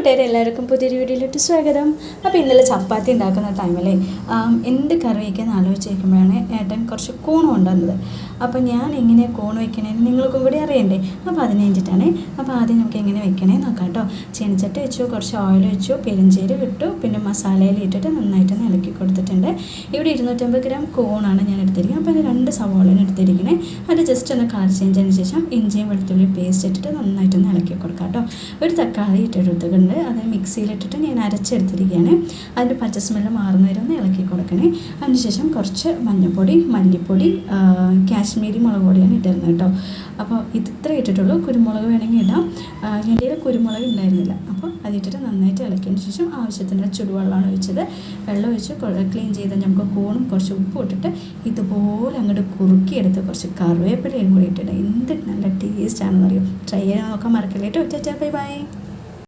കൂട്ടുകാരെ എല്ലാവർക്കും പുതിയൊരു വീഡിയോയിലോട്ട് സ്വാഗതം. അപ്പോൾ ഇന്നലെ ചപ്പാത്തി ഉണ്ടാക്കുന്ന ടൈമിൽ എന്ത് കറി വയ്ക്കാന്ന് ആലോചിച്ചിരിക്കുമ്പോഴാണ് ഏട്ടൻ കുറച്ച് കൂൺ കൊണ്ടുവന്നത്. അപ്പോൾ ഞാൻ എങ്ങനെ കൂൺ വയ്ക്കണേന്ന് നിങ്ങൾക്കും കൂടി അറിയണ്ടേ. അപ്പോൾ അതിന് വേണ്ടിയിട്ടാണ്. അപ്പോൾ ആദ്യം നമുക്ക് എങ്ങനെ വെക്കണേ നോക്കാം കേട്ടോ. ചീനച്ചട്ടി വെച്ചു, കുറച്ച് ഓയിൽ വെച്ചു, പെരിഞ്ചീരകം ഇട്ടു, പിന്നെ മസാലയിൽ ഇട്ടിട്ട് നന്നായിട്ട് ഇളക്കി കൊടുത്തിട്ടുണ്ട്. ഇവിടെ 250 ഗ്രാം കൂണാണ് ഞാൻ എടുത്തിരിക്കുന്നത്. അപ്പോൾ 2 സവോളയാണ് എടുത്തിരിക്കുന്നത്. അത് ജസ്റ്റ് ഒന്ന് കളർ ചേഞ്ച് ചെയ്തതിന് ശേഷം ഇഞ്ചിയും വെളുത്തുള്ളി പേസ്റ്റ് ഇട്ടിട്ട് നന്നായിട്ടൊന്ന് ഇളക്കി കൊടുക്കാം കേട്ടോ. ഒരു തക്കാളി ഇട്ടെടുത്തിട്ടുണ്ട്. അത് മിക്സിയിലിട്ടിട്ട് ഞാൻ അരച്ചെടുത്തിരിക്കുകയാണ്. അതിൻ്റെ പച്ച സ്മെല്ല് മാറുന്ന വരെ ഒന്ന് ഇളക്കി കൊടുക്കണേ. അതിനുശേഷം കുറച്ച് മഞ്ഞൾപ്പൊടി, മല്ലിപ്പൊടി, കാശ്മീരി മുളക് പൊടിയാണ് ഇട്ടിരുന്നത് കേട്ടോ. അപ്പോൾ ഇത്ര ഇട്ടിട്ടുള്ളൂ. കുരുമുളക് വേണമെങ്കിൽ ഇടാം. എൻ്റെ കയ്യിൽ കുരുമുളക് ഉണ്ടായിരുന്നില്ല. അപ്പോൾ അതിട്ടിട്ട് നന്നായിട്ട് ഇളക്കിയതിന് ശേഷം ആവശ്യത്തിന് ചുടുവെള്ളമാണ് ഒഴിച്ചത്. വെള്ളം ഒഴിച്ച് ക്ലീൻ ചെയ്ത് നമുക്ക് കൂണും കുറച്ച് ഉപ്പ് ഇട്ടിട്ട് ഇതുപോലെ അങ്ങോട്ട് കുറുക്കിയെടുത്ത് കുറച്ച് കറിവേപ്പിലയും കൂടി ഇട്ടിട്ട് എന്ത് നല്ല ടേസ്റ്റ് ആണെന്നറിയും. ട്രൈ ചെയ്യാൻ നോക്കാൻ മറക്കല്ലേ കേട്ടോ. Bye bye.